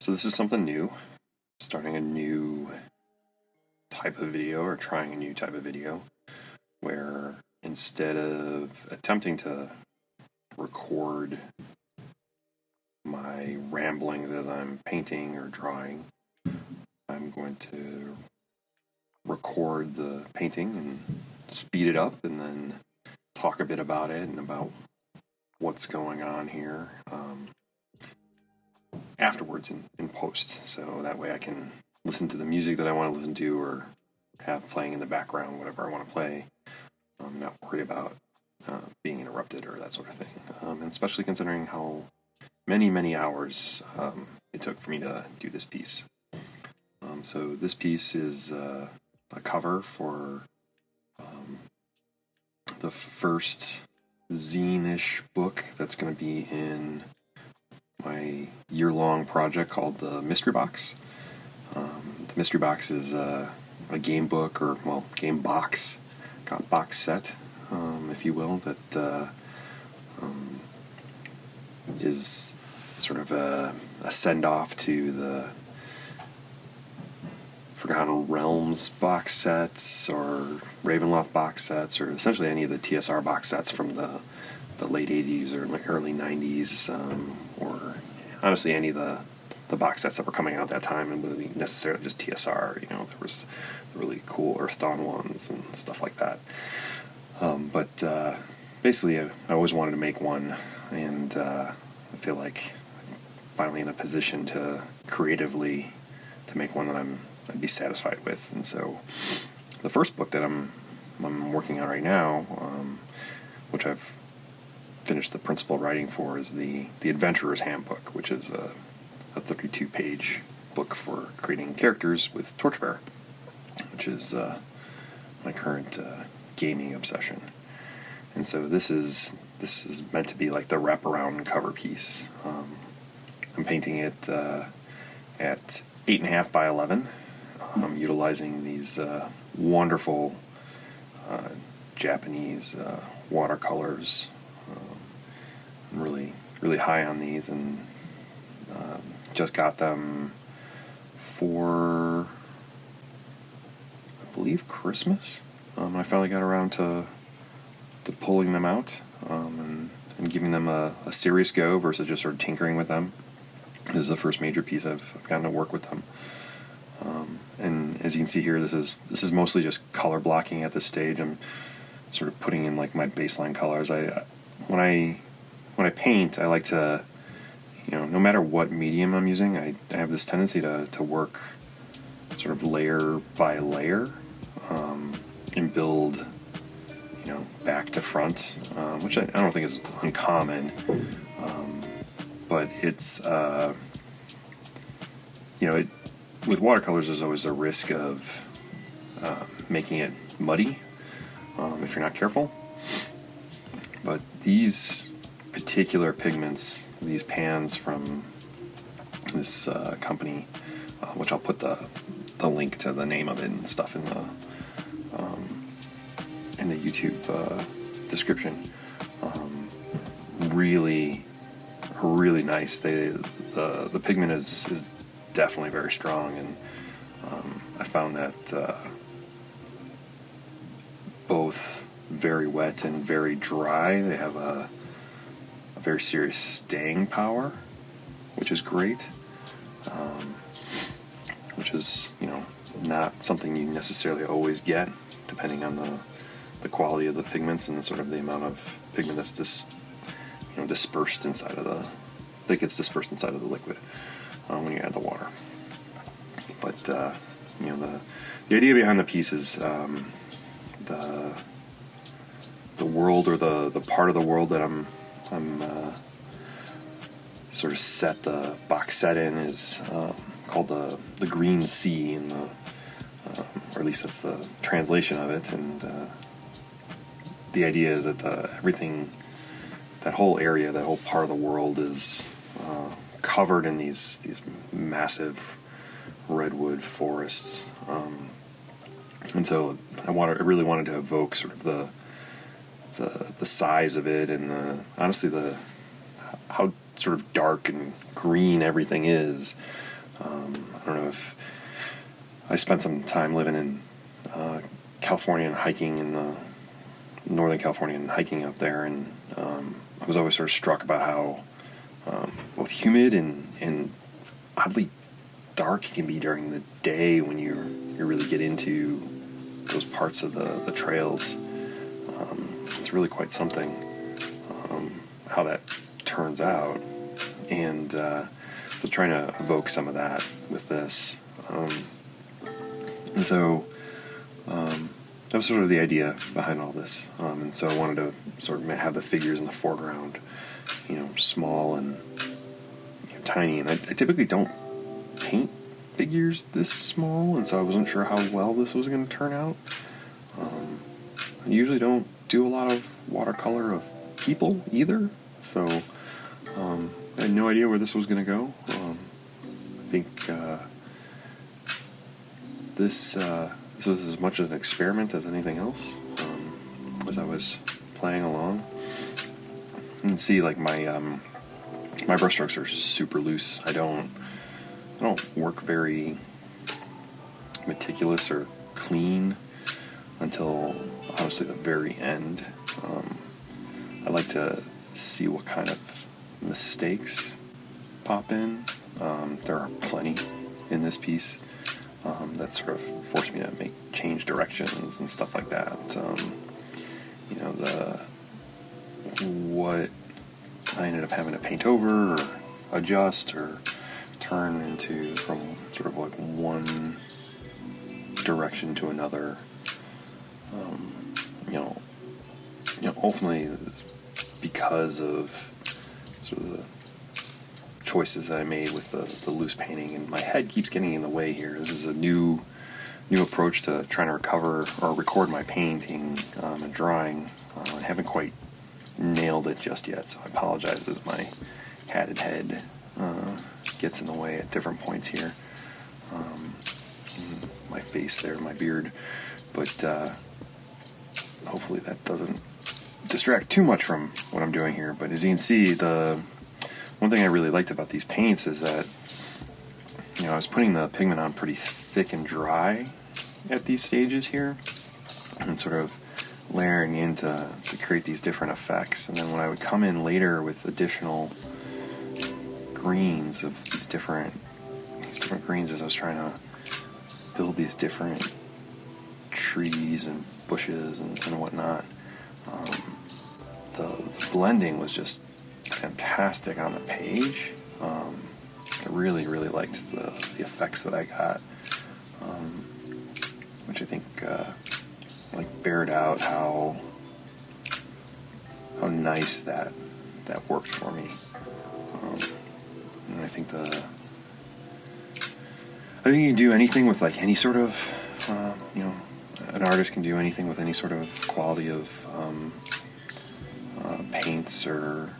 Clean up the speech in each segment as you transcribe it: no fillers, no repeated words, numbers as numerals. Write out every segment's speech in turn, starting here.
So this is something new, starting a new type of video or trying a new type of video where instead of attempting to record my ramblings as I'm painting or drawing, I'm going to record the painting and speed it up and then talk a bit about it and about what's going on here afterwards in post. So that way I can listen to the music that I want to listen to or have playing in the background, whatever I want to play. Not worry about being interrupted or that sort of thing. And especially considering how many hours it took for me to do this piece. So this piece is a cover for the first zine-ish book that's going to be in my year-long project called the Mystery Box. The Mystery Box is a game book, or, well, game box, box set, if you will, that is sort of a send-off to the Forgotten Realms box sets or Ravenloft box sets, or essentially any of the TSR box sets from the late 80s or early 90s, or honestly any of the box sets that were coming out at that time, and wasn't necessarily just TSR. There was the really cool Earthdawn ones and stuff like that. But basically, I always wanted to make one, and I feel like I'm finally in a position to creatively to make one that I'd be satisfied with. And so, the first book that I'm working on right now, which I've finished the principal writing for, is the Adventurer's Handbook, which is a 32-page book for creating characters with Torchbearer, which is my current gaming obsession. And so this is meant to be like the wraparound cover piece. I'm painting it at 8.5 by 11. Utilizing these wonderful Japanese watercolors. I'm really high on these, and just got them for, I believe, Christmas. I finally got around to pulling them out and giving them a serious go versus just sort of tinkering with them. This is the first major piece I've gotten to work with them. And as you can see here, this is mostly just color blocking at this stage. I'm sort of putting in like my baseline colors. When I paint, I like to, no matter what medium I'm using, I have this tendency to work sort of layer by layer and build, back to front, which I don't think is uncommon, but it's with watercolors, there's always the risk of making it muddy if you're not careful. But these particular pigments, these pans from this company, which I'll put the link to the name of it and stuff in the YouTube description, really nice. The pigment is definitely very strong, and I found that both very wet and very dry, they have a very serious staying power, which is great, which is not something you necessarily always get, depending on the quality of the pigments and sort of the amount of pigment that's just dispersed inside of that gets dispersed inside of the liquid when you add the water. But the idea behind the piece is the world, or the part of the world that I'm sort of set the box set in, is called the Green Sea, and or at least that's the translation of it. And the idea is that everything, that whole area, that whole part of the world is covered in these massive redwood forests, and so I really wanted to evoke sort of the size of it, and honestly how sort of dark and green everything is, I don't know if I spent some time living in California and hiking in Northern California and hiking up there, and I was always sort of struck about how both humid and oddly dark it can be during the day when you really get into those parts of the trails. It's really quite something how that turns out, and so trying to evoke some of that with this, and so that was sort of the idea behind all this, and so I wanted to sort of have the figures in the foreground, small and tiny, and I typically don't paint figures this small, and so I wasn't sure how well this was going to turn out. I usually don't do a lot of watercolor of people either, so I had no idea where this was going to go. I think this was as much an experiment as anything else, as I was playing along. And see, like my brushstrokes are super loose. I don't work very meticulous or clean until honestly the very end. I like to see what kind of mistakes pop in. There are plenty in this piece that sort of forced me to change directions and stuff like that. What I ended up having to paint over or adjust or turn into from sort of like one direction to another. Ultimately it's because of sort of the choices that I made with the loose painting, and my head keeps getting in the way here. This is a new approach to trying to recover or record my painting and drawing. I haven't quite nailed it just yet, so I apologize as my hatted head gets in the way at different points here. My face there, my beard, but hopefully that doesn't distract too much from what I'm doing here. But as you can see, the one thing I really liked about these paints is that I was putting the pigment on pretty thick and dry at these stages here, and sort of layering in to create these different effects. And then when I would come in later with additional greens of these different greens, as I was trying to build these different trees and bushes and whatnot, the blending was just fantastic on the page. I really liked the effects that I got, which I think bared out how nice that worked for me. And I think you can do anything with like any sort of an artist can do anything with any sort of quality of paints or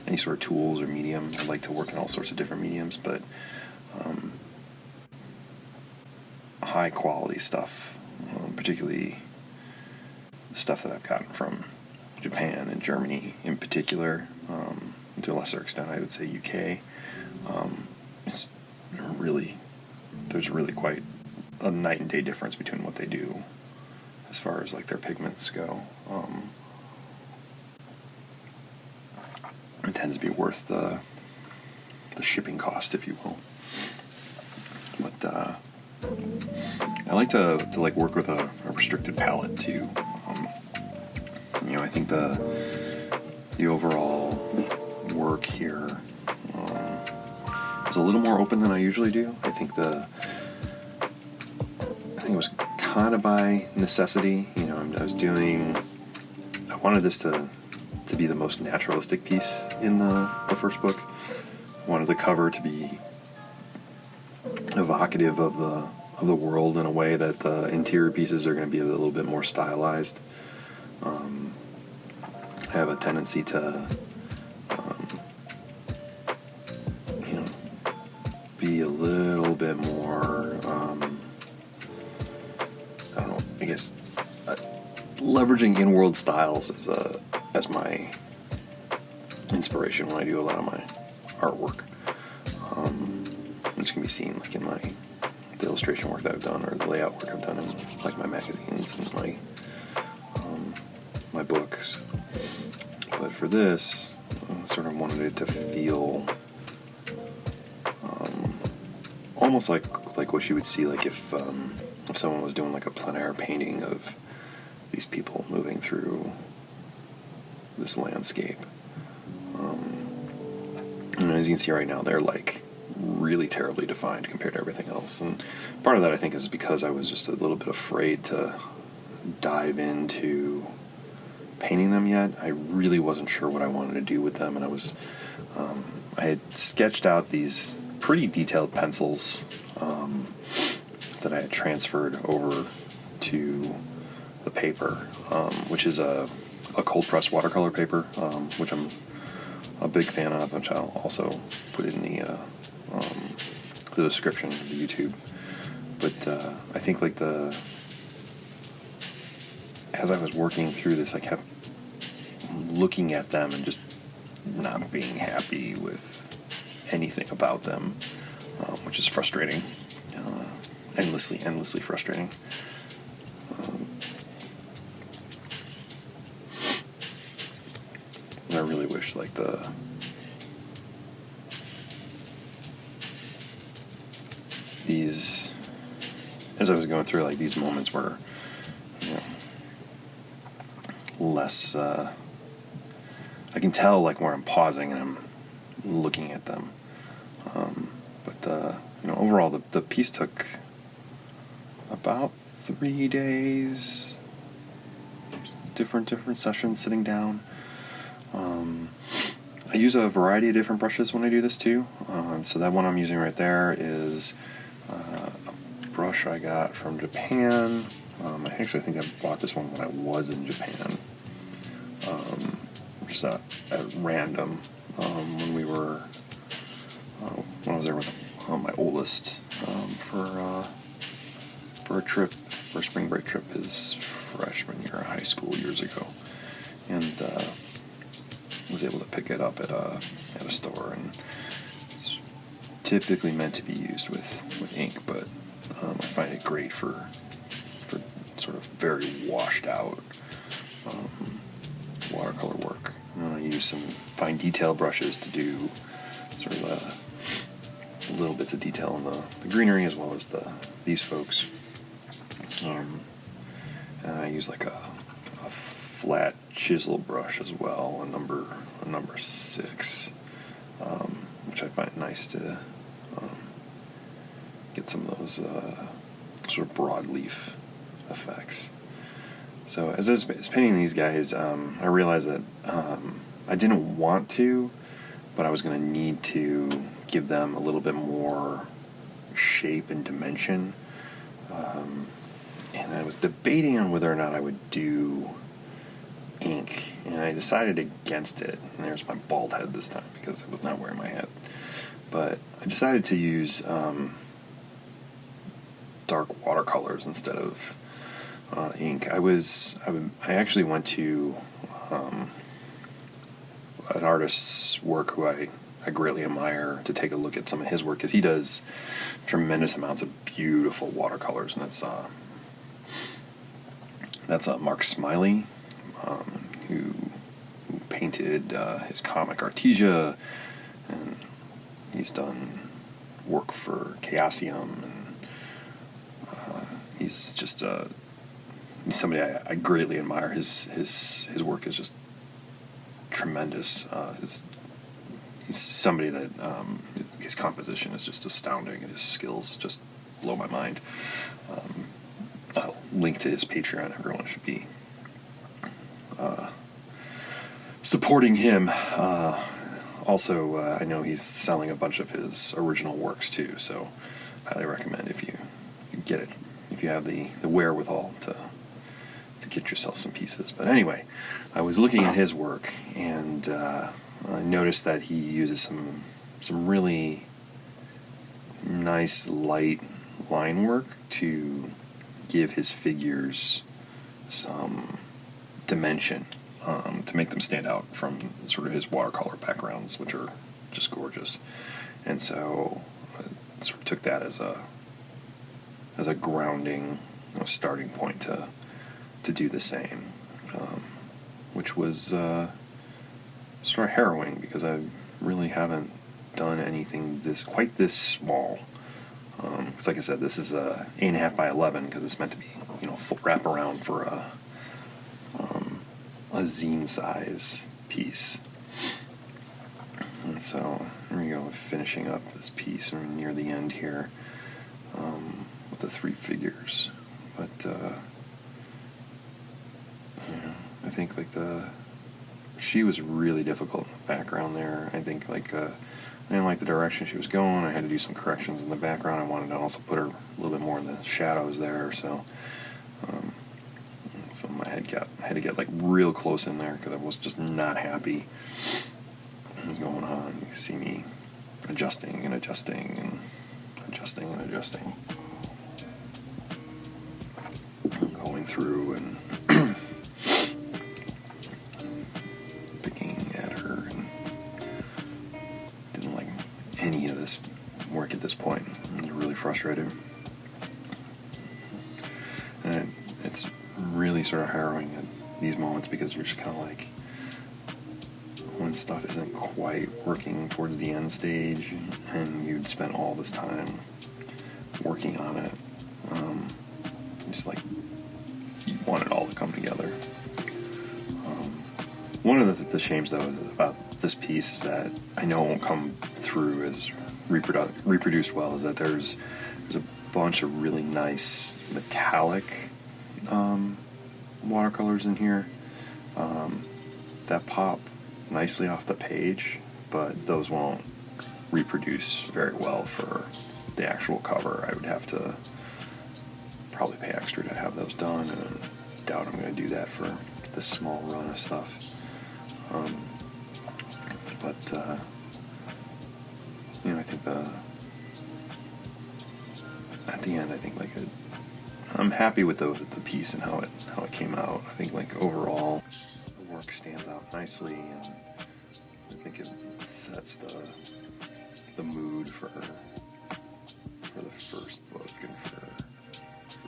any sort of tools or medium. I like to work in all sorts of different mediums, but high quality stuff, particularly the stuff that I've gotten from Japan and Germany in particular, to a lesser extent I would say UK. There's really quite a night and day difference between what they do as far as like their pigments go. It tends to be worth the shipping cost, if you will. But I like to work with a restricted palette too. I think the overall work here is a little more open than I usually do. I think it was kind of by necessity. I wanted this to be the most naturalistic piece in the first book. I wanted the cover to be evocative of the world in a way that the interior pieces are going to be a little bit more stylized. I have a tendency to be a little bit more I don't know, I guess leveraging in-world styles as my inspiration when I do a lot of my artwork. which can be seen like in the illustration work that I've done, or the layout work I've done in like my magazines and my books. But for this, I sort of wanted it to feel almost like what you would see like if someone was doing like a plein air painting of these people moving through this landscape. And as you can see right now, they're like really terribly defined compared to everything else. And part of that, I think, is because I was just a little bit afraid to dive into painting them yet. I really wasn't sure what I wanted to do with them, and I had sketched out these pretty detailed pencils that I had transferred over to the paper, which is a cold pressed watercolor paper, which I'm a big fan of, which I'll also put in the description of the YouTube. But I think like as I was working through this, I kept looking at them and just not being happy with anything about them, which is frustrating, endlessly frustrating. I really wish like these, as I was going through, like these moments were, less. I can tell like where I'm pausing and I'm looking at them. But overall, the piece took about 3 days. Different sessions sitting down. I use a variety of different brushes when I do this too. So that one I'm using right there is a brush I got from Japan. I actually think I bought this one when I was in Japan, just at random when I was there with my oldest for a trip, for a spring break trip, his freshman year of high school years ago, and was able to pick it up at a store, and it's typically meant to be used with ink, but I find it great for sort of very washed out watercolor work. I use some fine detail brushes to do sort of little bits of detail in the greenery, as well as these folks. And I use like a flat chisel brush as well, a number 6, which I find nice to get some of those sort of broadleaf effects. So as I was painting these guys, I realized that I didn't want to, but I was going to need to give them a little bit more shape and dimension. And I was debating on whether or not I would do ink, and I decided against it. And there's my bald head this time because I was not wearing my hat. But I decided to use dark watercolors instead of ink. I actually went to an artist's work who I greatly admire to take a look at some of his work, because he does tremendous amounts of beautiful watercolors, and that's Mark Smiley, who painted his comic Artesia, and he's done work for Chaosium, and he's just he's somebody I greatly admire. His work is just tremendous. He's somebody that his composition is just astounding, and his skills just blow my mind. I'll link to his Patreon. Everyone should be supporting him. Also, I know he's selling a bunch of his original works too, so highly recommend if you get it, if you have the wherewithal to get yourself some pieces. But anyway, I was looking at his work, and I noticed that he uses some really nice light line work to give his figures some dimension, to make them stand out from sort of his watercolor backgrounds, which are just gorgeous. and so I sort of took that as a grounding, starting point to do the same, which was sort of harrowing because I really haven't done anything quite this small. Because like I said, this is a 8.5 by 11 because it's meant to be full wraparound for a zine size piece. And so here we go, finishing up this piece. We're near the end here with the 3 figures. But I think she was really difficult in the background there. I think I didn't like the direction she was going. I had to do some corrections in the background. I wanted to also put her a little bit more in the shadows there. So I had to get real close in there because I was just not happy what was going on. You can see me adjusting and adjusting and adjusting and adjusting, going through and picking at her, and didn't like any of this work at this point. I was really frustrated, and it's really sort of harrowing at these moments because you're just kind of like, when stuff isn't quite working towards the end stage and you'd spent all this time working on it, just like you want it all to come together. One of the shames though about this piece is that I know it won't come through as reproduced well, is that there's a bunch of really nice metallic watercolors in here that pop nicely off the page, but those won't reproduce very well for the actual cover. I would have to probably pay extra to have those done, and I doubt I'm going to do that for this small run of stuff. But I think at the end, I think I'm happy with the piece and how it came out. I think overall the work stands out nicely, and I think it sets the mood for the first book and for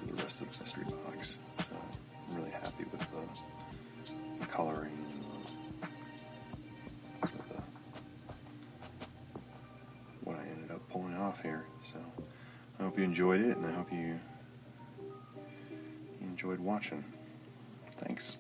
the rest of the mystery box. So I'm really happy with the coloring and what I ended up pulling off here. So I hope you enjoyed it, and I hope you enjoyed watching. Thanks.